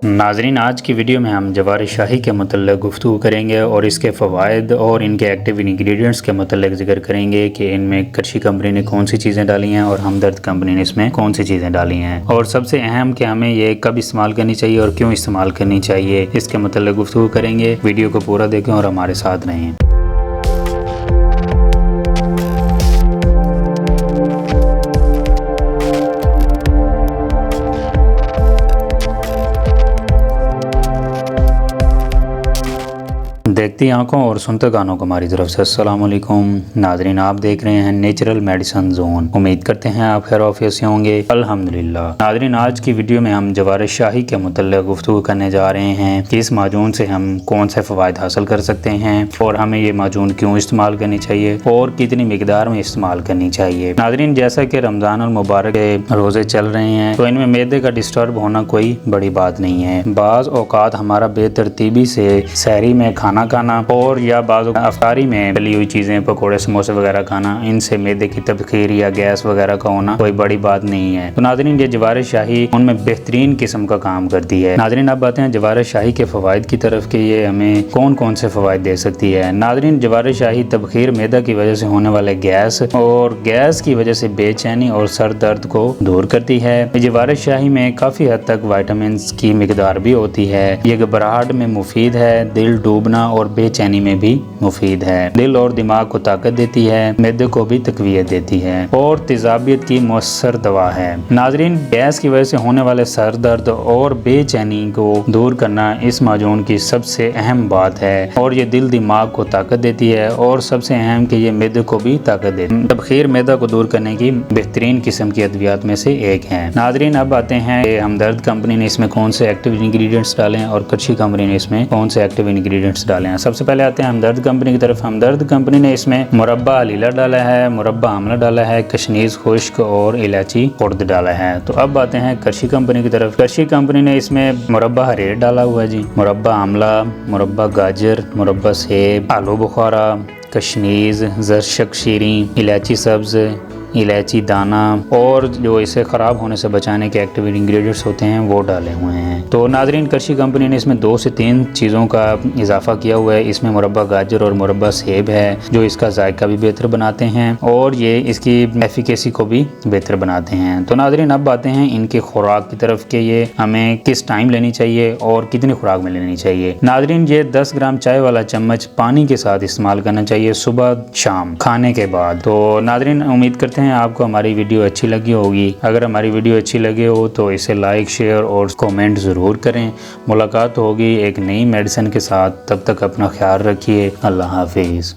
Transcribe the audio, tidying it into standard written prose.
नाजरीन, आज की वीडियो में हम जवार शाही के मतलब गुफ्तगू करेंगे और इसके फ़वाइद और इनके एक्टिव इंग्रेडिएंट्स के मतलब ज़िक्र करेंगे कि इनमें करशी कंपनी ने कौन सी चीज़ें डाली हैं और हमदर्द कंपनी ने इसमें कौन सी चीज़ें डाली हैं, और सबसे अहम कि हमें ये कब इस्तेमाल करनी चाहिए और क्यों इस्तेमाल करनी चाहिए, इसके मतलब गुफ्तगू करेंगे। वीडियो को पूरा देखें और हमारे साथ रहें। देखती आंखों और सुनते कानों को हमारी तरफ से अस्सलाम वालेकुम। नाजरीन, आप देख रहे हैं नेचुरल मेडिसिन जोन। उम्मीद करते हैं आप खैर आफियत से होंगे, अल्हम्दुलिल्लाह। नाजरीन, आज की वीडियो में हम जवार शाही के मतलब गुफ्तगू करने जा रहे हैं कि इस माजून से हम कौन से फ़वाइद हासिल कर सकते हैं और हमें ये माजून क्यों इस्तेमाल करनी चाहिए और कितनी मिकदार में इस्तेमाल करनी चाहिए। नाजरीन, जैसा कि रमज़ान और मुबारक के रोज़े चल रहे हैं तो इनमें मैदे का डिस्टर्ब होना कोई बड़ी बात नहीं है। बाज़ औक़ात हमारा बेतरतीबी से सहरी में खाना और या बाज़ अफ्तारी में तली हुई चीज़ें, पकोड़े, समोसे वगैरह खाना, इनसे मैदे की तबखीर या गैस वगैरह का होना कोई बड़ी बात नहीं है। तो नाज़रीन, ये जवार शाही उनमें बेहतरीन किस्म का काम करती है। नाज़रीन, अब आते हैं जवार शाही के फ़वाइद की तरफ कि ये हमें कौन कौन से फ़वाइद दे सकती है। नाज़रीन, जवार शाही तबखीर, मैदा की वजह से होने वाले गैस और गैस की वजह से बेचैनी और सर दर्द को दूर करती है। जवार शाही में काफ़ी हद तक विटामिन की मिकदार भी होती है। ये घबराहट में मुफीद है, दिल डूबना और बेचैनी में भी मुफीद है, दिल और दिमाग को ताकत देती है, मैदे को भी तकवीयत देती है और तेजाबियत की मौसर दवा है। नाजरीन, गैस की वजह से होने वाले सर दर्द और बेचैनी को दूर करना इस माजून की सबसे अहम बात है और ये दिल दिमाग को ताकत देती है और सबसे अहम कि ये मैदे को भी ताकत देती है। तबखीर मैदा को दूर करने की बेहतरीन किस्म की अद्वियात में से एक है। नाजरीन, अब आते हैं हमदर्द कंपनी ने इसमें कौन से एक्टिव इंग्रेडिएंट्स डाले हैं और करशी कंपनी ने इसमें कौन से एक्टिव इंग्रेडिएंट्स डाले हैं। सबसे पहले आते हैं हमदर्द कंपनी की तरफ। हमदर्द कंपनी ने इसमें मुरब्बा अलीला डाला है, मुरब्बा आमला डाला है, कशनीज खुश्क और इलायची खुर्द डाला है। तो अब आते हैं करशी कंपनी की तरफ। करशी कंपनी ने इसमें मुरब्बा हरेर डाला हुआ है जी, मुरब्बा आमला, मुरब्बा गाजर, मुरब्बा सेब, आलू बुखारा, कशनीज, जरशक शीरी, इलायची सब्ज, इलायची दाना और जो इसे ख़राब होने से बचाने के एक्टिव इंग्रेडिएंट्स होते हैं वो डाले हुए हैं। तो नाजरीन, करशी कंपनी ने इसमें 2 से 3 चीज़ों का इजाफा किया हुआ है। इसमें मुरब्बा गाजर और मुरब्बा सेब है जो इसका जायका भी बेहतर बनाते हैं और ये इसकी एफिकेसी को भी बेहतर बनाते हैं। तो नाजरीन, अब आते हैं इनकी खुराक की तरफ कि ये हमें किस टाइम लेनी चाहिए और कितनी खुराक में लेनी चाहिए। नाजरीन, ये 10 ग्राम चाय वाला चम्मच पानी के साथ इस्तेमाल करना चाहिए सुबह शाम खाने के बाद। तो नाजरीन, उम्मीद करते हैं आपको हमारी वीडियो अच्छी लगी होगी। अगर हमारी वीडियो अच्छी लगी हो तो इसे लाइक, शेयर और कमेंट ज़रूर करें। मुलाकात होगी एक नई मेडिसिन के साथ, तब तक अपना ख्याल रखिए। अल्लाह हाफिज़।